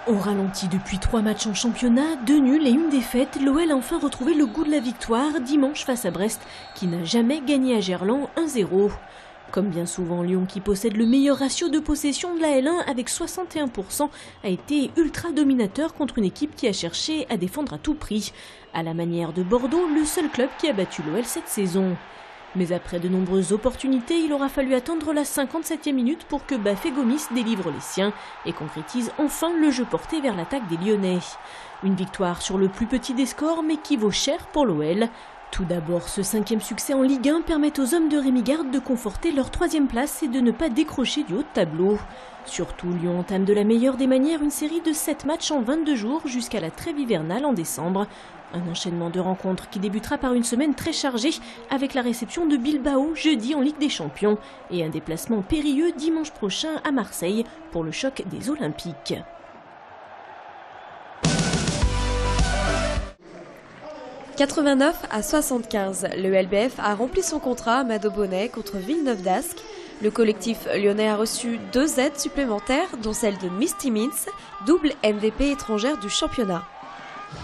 Au ralenti depuis 3 matchs en championnat, 2 nuls et 1 défaite, l'OL a enfin retrouvé le goût de la victoire dimanche face à Brest, qui n'a jamais gagné à Gerland 1-0. Comme bien souvent, Lyon, qui possède le meilleur ratio de possession de la L1 avec 61%, a été ultra dominateur contre une équipe qui a cherché à défendre à tout prix. À la manière de Bordeaux, le seul club qui a battu l'OL cette saison. Mais après de nombreuses opportunités, il aura fallu attendre la 57e minute pour que Bafé Gomis délivre les siens et concrétise enfin le jeu porté vers l'attaque des Lyonnais. Une victoire sur le plus petit des scores, mais qui vaut cher pour l'OL. Tout d'abord, ce 5e succès en Ligue 1 permet aux hommes de Rémi Garde de conforter leur 3e place et de ne pas décrocher du haut de tableau. Surtout, Lyon entame de la meilleure des manières une série de 7 matchs en 22 jours jusqu'à la trêve hivernale en décembre. Un enchaînement de rencontres qui débutera par une semaine très chargée avec la réception de Bilbao jeudi en Ligue des Champions et un déplacement périlleux dimanche prochain à Marseille pour le choc des Olympiques. « 89-75, le LBF a rempli son contrat à Mado-Bonnet contre Villeneuve d'Ascq. Le collectif lyonnais a reçu 2 aides supplémentaires, dont celle de Misty Mintz, double MVP étrangère du championnat.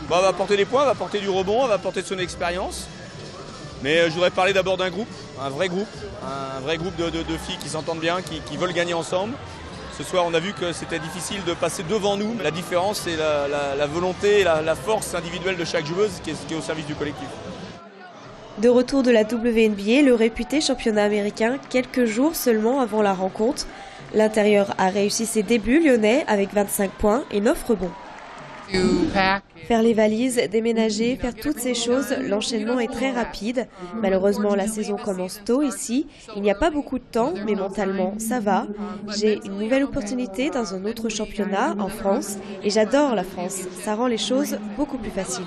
Elle va apporter des points, elle va apporter du rebond, elle va apporter de son expérience. Mais je voudrais parler d'abord d'un groupe, un vrai groupe de filles qui s'entendent bien, qui veulent gagner ensemble. Ce soir, on a vu que c'était difficile de passer devant nous. La différence, c'est la volonté et la force individuelle de chaque joueuse qui est au service du collectif. De retour de la WNBA, le réputé championnat américain, quelques jours seulement avant la rencontre. L'intérieur a réussi ses débuts lyonnais avec 25 points et 9 rebonds. Faire les valises, déménager, faire toutes ces choses, l'enchaînement est très rapide. Malheureusement, la saison commence tôt ici. Il n'y a pas beaucoup de temps, mais mentalement, ça va. J'ai une nouvelle opportunité dans un autre championnat, en France, et j'adore la France. Ça rend les choses beaucoup plus faciles.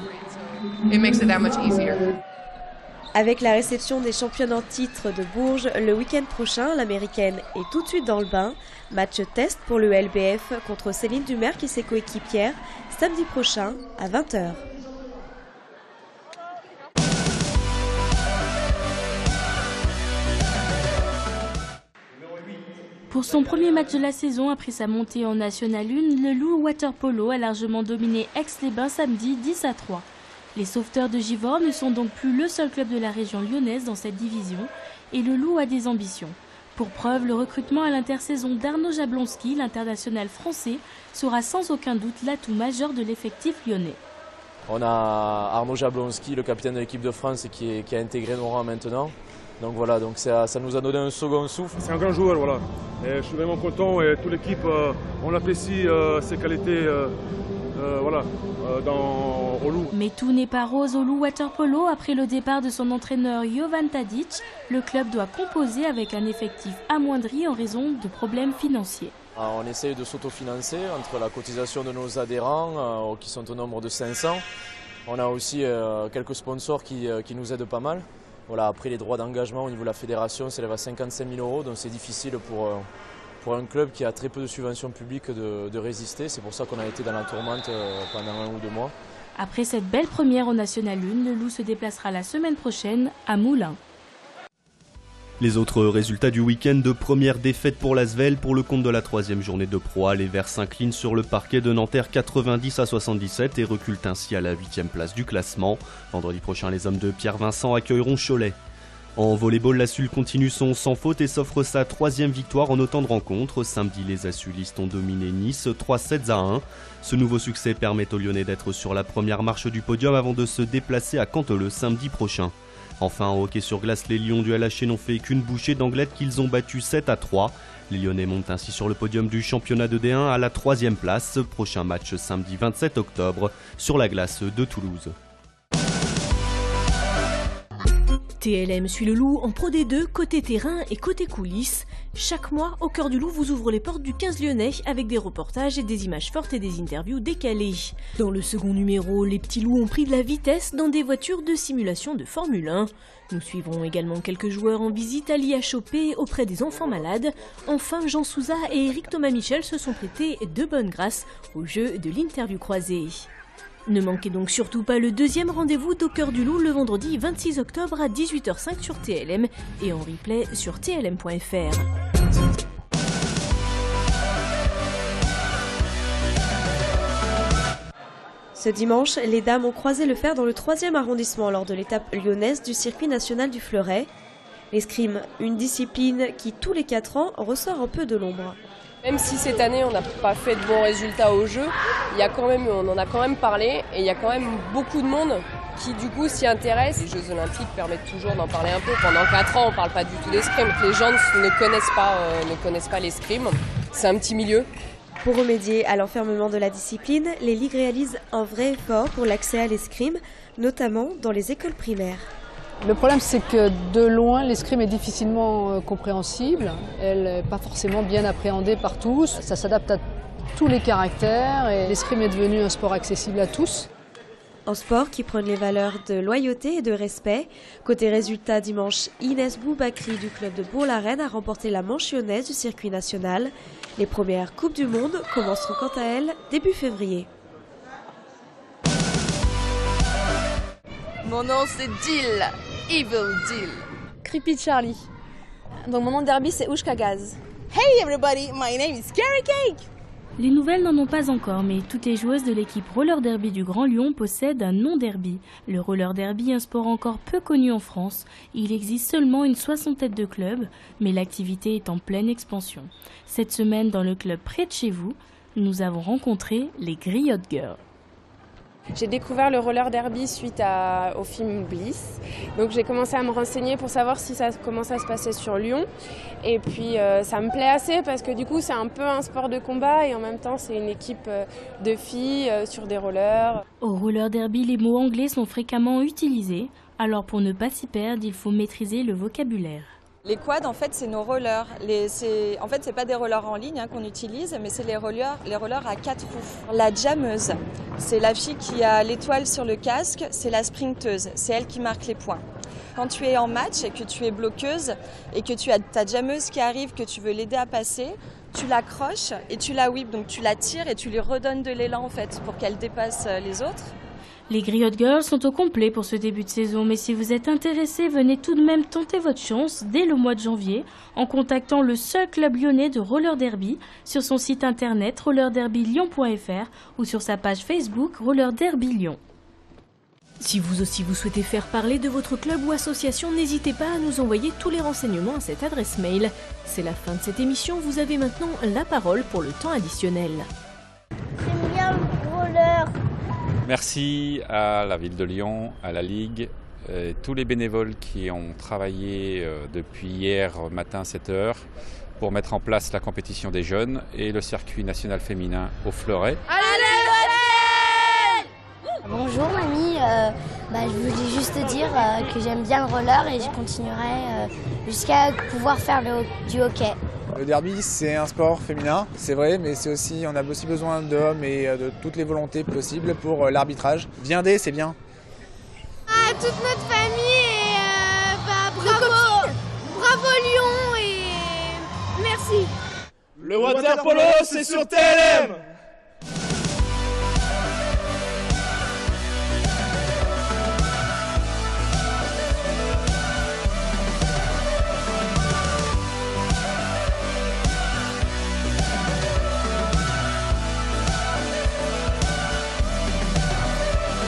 Avec la réception des championnes en titre de Bourges le week-end prochain, l'américaine est tout de suite dans le bain. Match test pour le LBF contre Céline Dumerc et ses coéquipières, samedi prochain à 20h. Pour son premier match de la saison après sa montée en National 1, le Loup Water Polo a largement dominé Aix-les-Bains samedi 10-3. Les sauveteurs de Givors ne sont donc plus le seul club de la région lyonnaise dans cette division et le Loup a des ambitions. Pour preuve, le recrutement à l'intersaison d'Arnaud Jablonski, l'international français, sera sans aucun doute l'atout majeur de l'effectif lyonnais. On a Arnaud Jablonski, le capitaine de l'équipe de France, qui a intégré nos rangs maintenant. Donc voilà, donc ça nous a donné un second souffle. C'est un grand joueur, voilà. Et je suis vraiment content et toute l'équipe, on apprécie ses qualités au Loup. Mais tout n'est pas rose au Loup Water Polo. Après le départ de son entraîneur Jovan Tadic, le club doit composer avec un effectif amoindri en raison de problèmes financiers. On essaye de s'autofinancer entre la cotisation de nos adhérents, qui sont au nombre de 500. On a aussi quelques sponsors qui nous aident pas mal. Voilà, après les droits d'engagement au niveau de la fédération s'élèvent à 55 000 €, donc c'est difficile pour un club qui a très peu de subventions publiques de résister. C'est pour ça qu'on a été dans la tourmente pendant 1 ou 2 mois. Après cette belle première au National 1, le Loup se déplacera la semaine prochaine à Moulins. Les autres résultats du week-end: de première défaite pour l'Asvel pour le compte de la 3e journée de Pro A. Les Verts s'inclinent sur le parquet de Nanterre 90-77 et reculent ainsi à la 8e place du classement. Vendredi prochain, les hommes de Pierre Vincent accueilleront Cholet. En volleyball, la Sul continue son sans faute et s'offre sa 3e victoire en autant de rencontres. Samedi, les Assulistes ont dominé Nice 3-7-1. Ce nouveau succès permet aux Lyonnais d'être sur la première marche du podium avant de se déplacer à Canteleu samedi prochain. Enfin, en hockey sur glace, les Lions du LHC n'ont fait qu'une bouchée d'Anglet qu'ils ont battu 7-3. Les Lyonnais montent ainsi sur le podium du championnat de D1 à la 3e place. Prochain match samedi 27 octobre sur la glace de Toulouse. TLM suit le Loup en Pro D2, côté terrain et côté coulisses. Chaque mois, Au cœur du Loup vous ouvre les portes du 15 lyonnais avec des reportages et des images fortes et des interviews décalées. Dans le second numéro, les petits loups ont pris de la vitesse dans des voitures de simulation de Formule 1. Nous suivrons également quelques joueurs en visite à l'IHOP auprès des enfants malades. Enfin, Jean Souza et Eric Thomas-Michel se sont prêtés de bonne grâce au jeu de l'interview croisée. Ne manquez donc surtout pas le 2e rendez-vous d'Au cœur du Loup le vendredi 26 octobre à 18h05 sur TLM et en replay sur tlm.fr. Ce dimanche, les dames ont croisé le fer dans le 3e arrondissement lors de l'étape lyonnaise du circuit national du Fleuret. L'escrime, une discipline qui tous les 4 ans ressort un peu de l'ombre. Même si cette année on n'a pas fait de bons résultats au jeu, on en a quand même parlé et il y a quand même beaucoup de monde qui du coup s'y intéresse. Les Jeux Olympiques permettent toujours d'en parler un peu. Pendant 4 ans on ne parle pas du tout d'escrime. Les gens ne connaissent pas l'escrime. C'est un petit milieu. Pour remédier à l'enfermement de la discipline, les ligues réalisent un vrai effort pour l'accès à l'escrime, notamment dans les écoles primaires. Le problème, c'est que de loin, l'escrime est difficilement compréhensible. Elle n'est pas forcément bien appréhendée par tous. Ça s'adapte à tous les caractères et l'escrime est devenu un sport accessible à tous. Un sport qui prône les valeurs de loyauté et de respect. Côté résultat, dimanche, Inès Boubakri du club de Bourg-la-Reine a remporté la manche lyonnaise du circuit national. Les premières Coupes du Monde commenceront quant à elles début février. Mon nom c'est Jill, Evil Jill. Creepy Charlie. Donc mon nom de derby c'est Oushka Gaz. Hey everybody, my name is Carrie Cake. Les nouvelles n'en ont pas encore, mais toutes les joueuses de l'équipe roller derby du Grand Lyon possèdent un nom derby. Le roller derby est un sport encore peu connu en France. Il existe seulement une 60aine de clubs, mais l'activité est en pleine expansion. Cette semaine, dans le club près de chez vous, nous avons rencontré les Griot Girls. J'ai découvert le roller derby suite au film Bliss. Donc j'ai commencé à me renseigner pour savoir comment ça se passait sur Lyon. Et puis ça me plaît assez parce que du coup c'est un peu un sport de combat et en même temps c'est une équipe de filles sur des rollers. Au roller derby, les mots anglais sont fréquemment utilisés. Alors pour ne pas s'y perdre, il faut maîtriser le vocabulaire. Les quads, en fait, c'est nos rollers. En fait, c'est pas des rollers en ligne qu'on utilise, mais c'est les rollers à 4 roues. La jammeuse, c'est la fille qui a l'étoile sur le casque, c'est la sprinteuse, c'est elle qui marque les points. Quand tu es en match et que tu es bloqueuse et que tu as ta jammeuse qui arrive, que tu veux l'aider à passer, tu l'accroches et tu la whip, donc tu la tires et tu lui redonnes de l'élan en fait pour qu'elle dépasse les autres. Les Griot Girls sont au complet pour ce début de saison, mais si vous êtes intéressé, venez tout de même tenter votre chance dès le mois de janvier en contactant le seul club lyonnais de roller derby sur son site internet rollerderbylyon.fr ou sur sa page Facebook Roller Derby Lyon. Si vous aussi vous souhaitez faire parler de votre club ou association, n'hésitez pas à nous envoyer tous les renseignements à cette adresse mail. C'est la fin de cette émission, vous avez maintenant la parole pour le temps additionnel. J'aime bien le roller. Merci à la ville de Lyon, à la Ligue, tous les bénévoles qui ont travaillé depuis hier matin 7h pour mettre en place la compétition des jeunes et le circuit national féminin au Fleuret. Bonjour mamie, je voulais juste dire que j'aime bien le roller et je continuerai jusqu'à pouvoir faire du hockey. Le derby, c'est un sport féminin, c'est vrai, mais on a aussi besoin d'hommes et de toutes les volontés possibles pour l'arbitrage. Viendez, c'est bien. À toute notre famille et bravo Lyon et merci. Le water polo, c'est sur TLM.